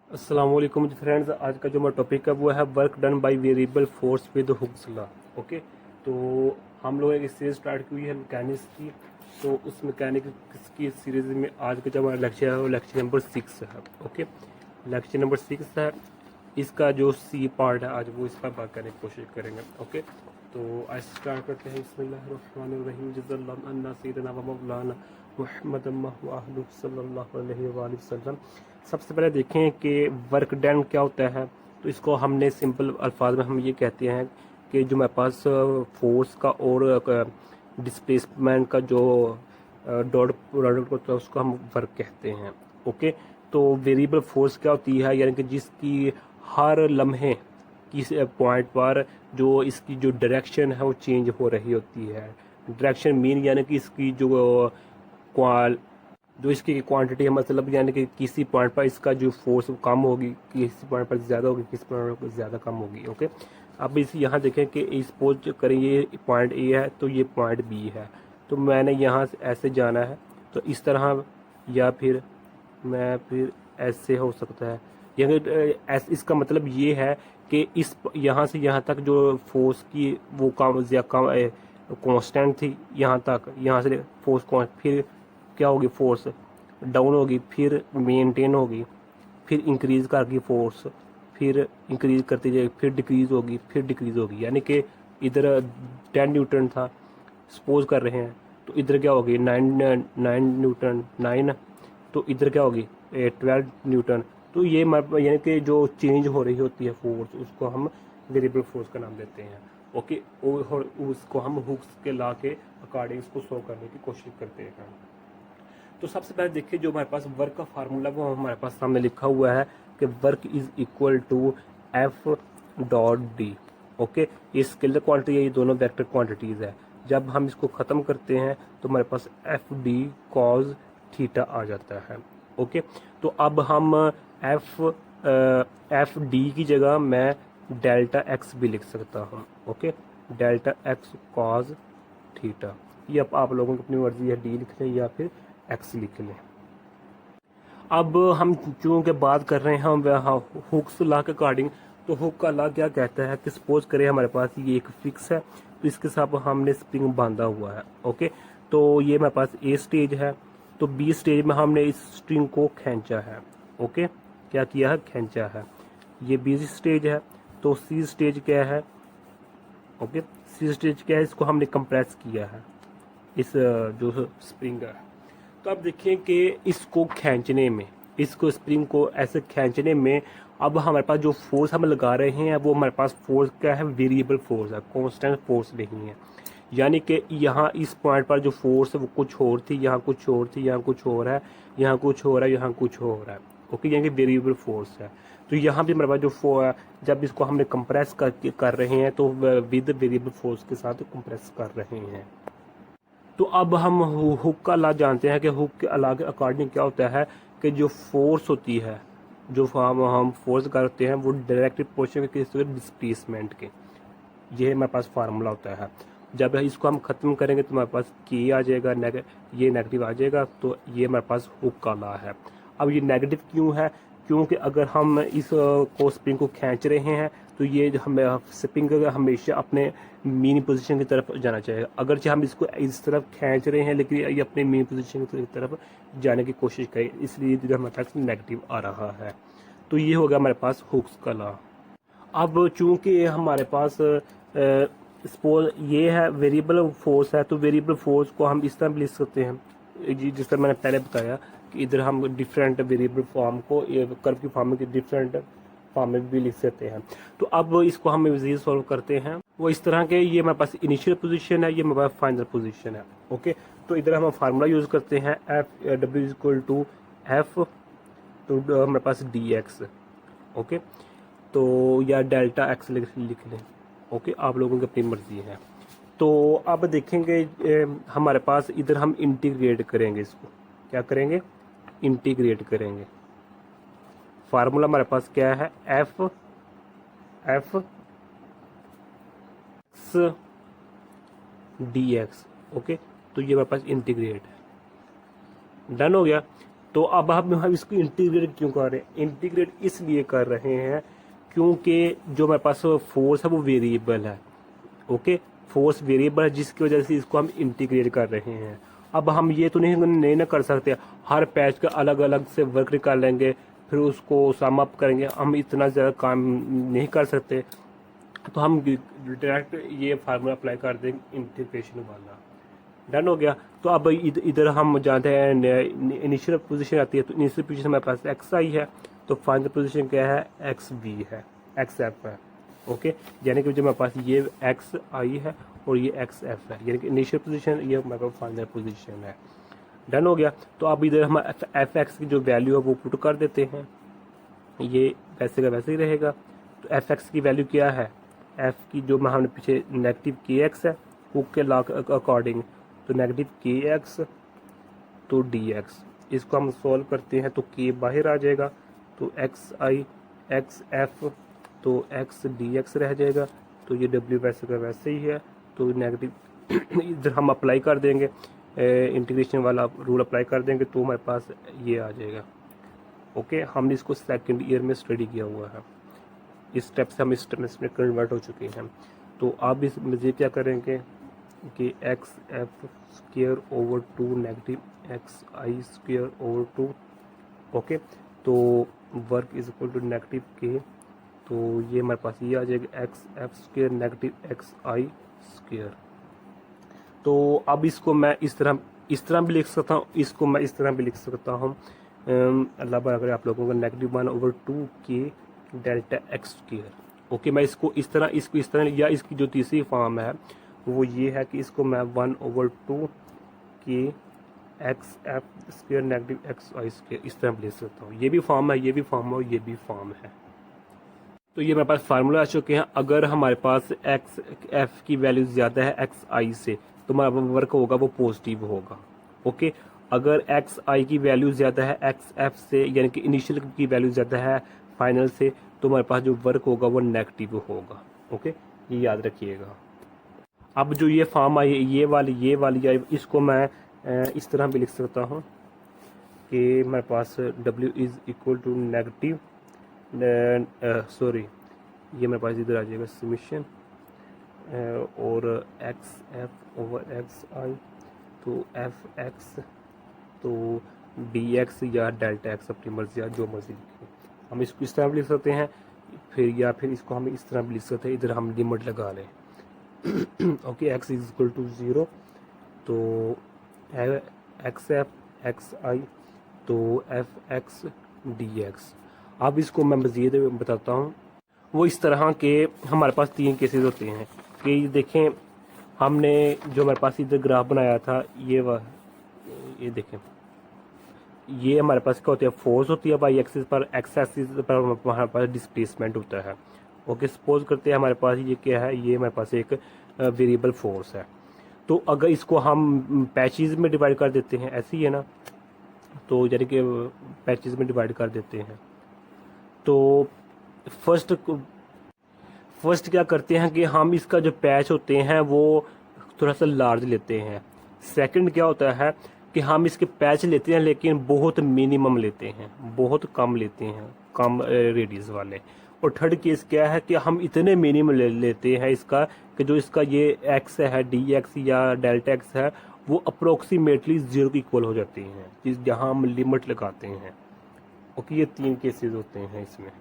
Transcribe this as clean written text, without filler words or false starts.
अस्सलाम वालेकुम फ्रेंड्स। आज का जो हमारा टॉपिक है वो है work done by variable force with Hooke's law. Okay, तो हम लोग एक सीरीज स्टार्ट की हुई है मैकेनिक्स की। तो उस मैकेनिक्स की सीरीज में आज का जो हमारा लेक्चर है वो लेक्चर नंबर 6 है। ओके, लेक्चर नंबर 6 है। इसका जो सी पार्ट है आज वो इस पर बात करने की कोशिश करेंगे। ओके, तो आज स्टार्ट करते हैं। बिस्मिल्लाहिर्रहमानिर्रहीम। जज़ल्लाहु अन्ना सय्यदना व मौलाना मुहम्मदन व अहलुहु सल्लल्लाहु अलैहि वसल्लम। सबसे पहले देखें कि वर्क डन क्या होता है। तो इसको हमने सिंपल अल्फाज में हम ये कहते हैं कि जो हमारे पास फोर्स का और डिस्प्लेसमेंट का जो डॉट प्रोडक्ट होता है उसको हम वर्क कहते हैं। ओके, तो वेरिएबल फोर्स क्या होती है, यानी कि जिसकी हर लम्हे किस पॉइंट पर जो इसकी जो डायरेक्शन है वो चेंज हो रही होती है। डायरेक्शन मीन यानी कि इसकी जो इसकी क्वांटिटी है, मतलब यानी कि किसी पॉइंट पर इसका जो फोर्स कम होगी, किसी पॉइंट पर ज़्यादा होगी, किसी पॉइंट पर ज़्यादा कम होगी। ओके, अब इस यहाँ देखें कि सपोज करें ये पॉइंट ए है तो ये पॉइंट बी है। तो मैंने यहाँ से ऐसे जाना है तो इस तरह, या फिर ऐसे हो सकता है। इसका मतलब ये है कि इस यहाँ से यहाँ तक जो फोर्स की वो कम या कम कांस्टेंट थी, यहाँ से फोर्स फिर क्या होगी, फोर्स डाउन होगी, फिर मेंटेन होगी, फिर इंक्रीज करगी फोर्स, फिर इंक्रीज करती जाएगी, फिर डिक्रीज होगी। यानी कि इधर 10 न्यूटन था, सपोज कर रहे हैं, तो इधर क्या होगी 9 न्यूटन 9, तो इधर क्या होगी 12 न्यूटन। तो ये यानी कि जो चेंज हो रही होती है फोर्स उसको हम वेरिएबल फोर्स का नाम देते हैं। ओके, और उसको हम हुक्स के लॉ के अकॉर्डिंग इसको सॉल्व करने की कोशिश करते हैं। तो सबसे पहले देखिए जो हमारे पास वर्क का फार्मूला वो हमारे पास सामने लिखा हुआ है कि work is equal to F dot D. Okay, ये स्केलर क्वांटिटी है, ये दोनों वेक्टर क्वांटिटीज है। जब हम इसको ख़त्म करते हैं तो हमारे पास एफ डी कॉज थीटा आ जाता है। ओके, तो अब हम एफ डी की जगह मैं डेल्टा एक्स भी लिख सकता हूँ। Okay, delta x cos theta, ये अब आप लोगों की अपनी मर्जी है, डी लिख लें या फिर एक्स लिख लें। अब हम चूँकि बात कर रहे हैं हुक्स लॉ के अकॉर्डिंग, तो हुक का लॉ क्या कहता है कि सपोज करें हमारे पास ये एक फिक्स है, तो इसके साथ हमने स्प्रिंग बांधा हुआ है। ओके, तो ये हमारे पास ए स्टेज है, तो बी स्टेज में हमने इस स्ट्रिंग को खींचा है। ओके, क्या किया है, खींचा है। ये बी स्टेज है, तो सी स्टेज क्या है, ओके सी स्टेज क्या है, इसको हमने कंप्रेस किया है, इस जो स्प्रिंग है। तो आप देखिए कि इसको खींचने में, इसको स्प्रिंग को ऐसे खींचने में अब हमारे पास जो फोर्स हम लगा रहे हैं वो हमारे पास फोर्स क्या है, वेरिएबल फोर्स है, कांस्टेंट फोर्स नहीं है। यानी कि यहाँ इस पॉइंट पर जो फोर्स है वो कुछ और थी, यहाँ कुछ और थी, यहाँ कुछ और है, यहाँ कुछ और है, यहाँ कुछ और है। ओके, यानी कि वेरिएबल फोर्स है। तो यहाँ भी हमारे पास जो जब इसको हमने कंप्रेस कर रहे हैं तो विद वेरिएबल फोर्स के साथ कंप्रेस कर रहे हैं। तो अब हम हुक का लॉ जानते हैं कि हुक के लॉ के अकॉर्डिंग क्या होता है कि जो फोर्स होती है, जो हम फोर्स करते हैं वो डायरेक्ट प्रोपोर्शनल के डिस्प्लेसमेंट के, ये हमारे पास फार्मूला होता है। जब इसको हम ख़त्म करेंगे तो हमारे पास के आ जाएगा, ये नेगेटिव आ जाएगा, तो ये हमारे पास हुक का लॉ है। अब ये नेगेटिव क्यों है, क्योंकि अगर हम इस को स्प्रिंग को खींच रहे हैं तो ये हमें स्प्रिंग हमेशा अपने मीन पोजीशन की तरफ जाना चाहिए। अगरचे हम इसको इस तरफ खींच रहे हैं लेकिन ये अपने मीन पोजीशन की तरफ जाने की कोशिश करें, इसलिए हमारे पास नेगेटिव आ रहा है। तो ये हो गया हमारे पास हुक्स का लॉ। अब चूंकि हमारे पास सपोज ये है वेरिएबल फोर्स है, तो वेरिएबल फोर्स को हम इस तरह लिख सकते हैं जिस तरह मैंने पहले बताया कि इधर हम डिफरेंट वेरिएबल फॉर्म को कर्व की फॉर्म में डिफरेंट फॉर्म में भी लिख सकते हैं। तो अब इसको हम मज़ीद सॉल्व करते हैं वो इस तरह के, ये हमारे पास इनिशियल पोजीशन है, ये हमारे पास फाइनल पोजीशन है। ओके, तो इधर हम फार्मूला यूज़ करते हैं F W is equal to F, तो हमारे पास डी एक्स। ओके, तो या डेल्टा एक्स लिख लें। ओके, आप लोगों की अपनी मर्जी है। तो अब देखेंगे हमारे पास इधर हम इंटीग्रेट करेंगे, इसको क्या करेंगे, इंटीग्रेट करेंगे। फार्मूला हमारे पास क्या है, F x D x. Okay, तो ये हमारे पास इंटीग्रेट है, डन हो गया। तो अब हम इसको इंटीग्रेट क्यों कर रहे हैं? इंटीग्रेट इसलिए कर रहे हैं क्योंकि जो हमारे पास फोर्स है वो वेरिएबल है। ओके, फोर्स वेरिएबल है जिसकी वजह से इसको हम इंटीग्रेट कर रहे हैं। अब हम ये तो नहीं ना कर सकते हर पैच का अलग अलग से वर्क निकाल लेंगे फिर उसको सम अप करेंगे, हम इतना ज़्यादा काम नहीं कर सकते। तो हम डायरेक्ट ये फार्मूला अप्लाई कर देंगे इंटीग्रेशन वाला। डन हो गया। तो अब इधर हम जानते हैं इनिशियल पोजीशन आती है, तो इनिशियल पोजीशन हमारे पास एक्स आई है, तो फाइनल पोजीशन क्या है? एक्स वी है, एक्स एफ है। ओके, यानी कि जो हमारे पास ये एक्स आई है और ये एक्स एफ है, यानी कि इनिशियल पोजीशन, ये हमारे पास फाइनल पोजीशन है। डन हो गया। तो अब इधर हम एफ एक्स की जो वैल्यू है वो पुट कर देते हैं, ये वैसे का वैसे ही रहेगा। तो एफ एक्स की वैल्यू क्या है? एफ की जो हमने पीछे नेगेटिव के एक्स है हुक के लॉ के अकॉर्डिंग, तो नेगेटिव के एक्स तो डी एक्स, इसको हम सॉल्व करते हैं तो के बाहर आ जाएगा, तो एक्स आई एक्स एफ तो एक्स डी एक्स रह जाएगा, तो ये डब्ल्यू वैसे का वैसे ही है। तो नेगेटिव इधर हम अप्लाई कर देंगे इंटीग्रेशन वाला रूल अप्लाई कर देंगे तो हमारे पास ये आ जाएगा। ओके, हमने इसको सेकंड ईयर में स्टडी किया हुआ है, इस स्टेप से हम इस स्टेप में कन्वर्ट हो चुके हैं। तो आप इस मज़ीद क्या करेंगे कि X F square over 2 negative X I square over 2। Okay, तो work is equal to negative K, तो ये हमारे पास ये आ जाएगा X F square negative X I square. तो अब इसको मैं इस तरह भी लिख सकता हूँ, इसको मैं इस तरह भी लिख सकता हूँ। अल्लाह बराबर आप लोगों को नेगेटिव 1/2 के डेल्टा एक्स स्क्वायर। ओके, मैं इसको इस तरह या इसकी जो तीसरी फॉर्म है वो ये है कि इसको मैं 1/2 के X F square negative X I square इस तरह लिख सकता हूँ। ये भी फॉर्म है, ये भी फॉर्म है और ये भी फॉर्म है। तो ये मेरे पास फार्मूला आ चुके हैं। अगर हमारे पास एक्स एफ की वैल्यू ज़्यादा है एक्स आई से तो हमारा वर्क होगा वो पॉजिटिव होगा। ओके, अगर एक्स आई की वैल्यू ज़्यादा है एक्स एफ से, यानी कि इनिशियल की वैल्यू ज़्यादा है फाइनल से, तो हमारे पास जो वर्क होगा वो नेगेटिव होगा। ओके, ये याद रखिएगा। अब जो ये फॉर्म आई ये वाली आई, इसको मैं इस तरह भी लिख सकता हूँ कि मेरे पास W is equal to negative sorry, ये मेरे पास इधर आ जाएगा समीशन और X F over X I, तो एफ एक्स तो डी एक्स या डेल्टा एक्स अपनी मर्जी या जो मर्जी लिखें, हम इसको इस तरह भी लिख सकते हैं। फिर इसको हम इस तरह भी लिख सकते हैं, इधर हम लिमिट लगा लें। Okay, X is equal to 0, तो एक्स एफ एक्स आई तो एफ एक्स डी एक्स। अब इसको मैं मज़ीद बताता हूँ। वो इस तरह के हमारे पास 3 केसेस होते हैं कि देखें, हमने जो हमारे पास इधर ग्राफ बनाया था ये देखें, ये हमारे पास क्या होती है? फोर्स होती है वाई एक्सिस पर, एक्स एक्सिस पर हमारे पास डिस्प्लेसमेंट होता है। ओके, सपोज करते हैं हमारे पास ये क्या है, ये हमारे पास एक वेरिएबल फोर्स है। तो अगर इसको हम पैचेस में डिवाइड कर देते हैं, ऐसे ही है ना, तो यानी कि पैचेस में डिवाइड कर देते हैं, तो फर्स्ट क्या करते हैं कि हम इसका जो पैच होते हैं वो थोड़ा सा लार्ज लेते हैं। सेकंड क्या होता है कि हम इसके पैच लेते हैं लेकिन बहुत मिनिमम लेते हैं, बहुत कम लेते हैं, कम रेडियस वाले। और थर्ड केस क्या है कि हम इतने मिनिमम लेते हैं इसका कि जो इसका ये एक्स है डी एक्स या डेल्टा एक्स है वो अप्रोक्सीमेटली 0 के इक्वल हो जाते हैं, जहाँ हम लिमिट लगाते हैं। ओके, ये 3 केसेस होते हैं इसमें।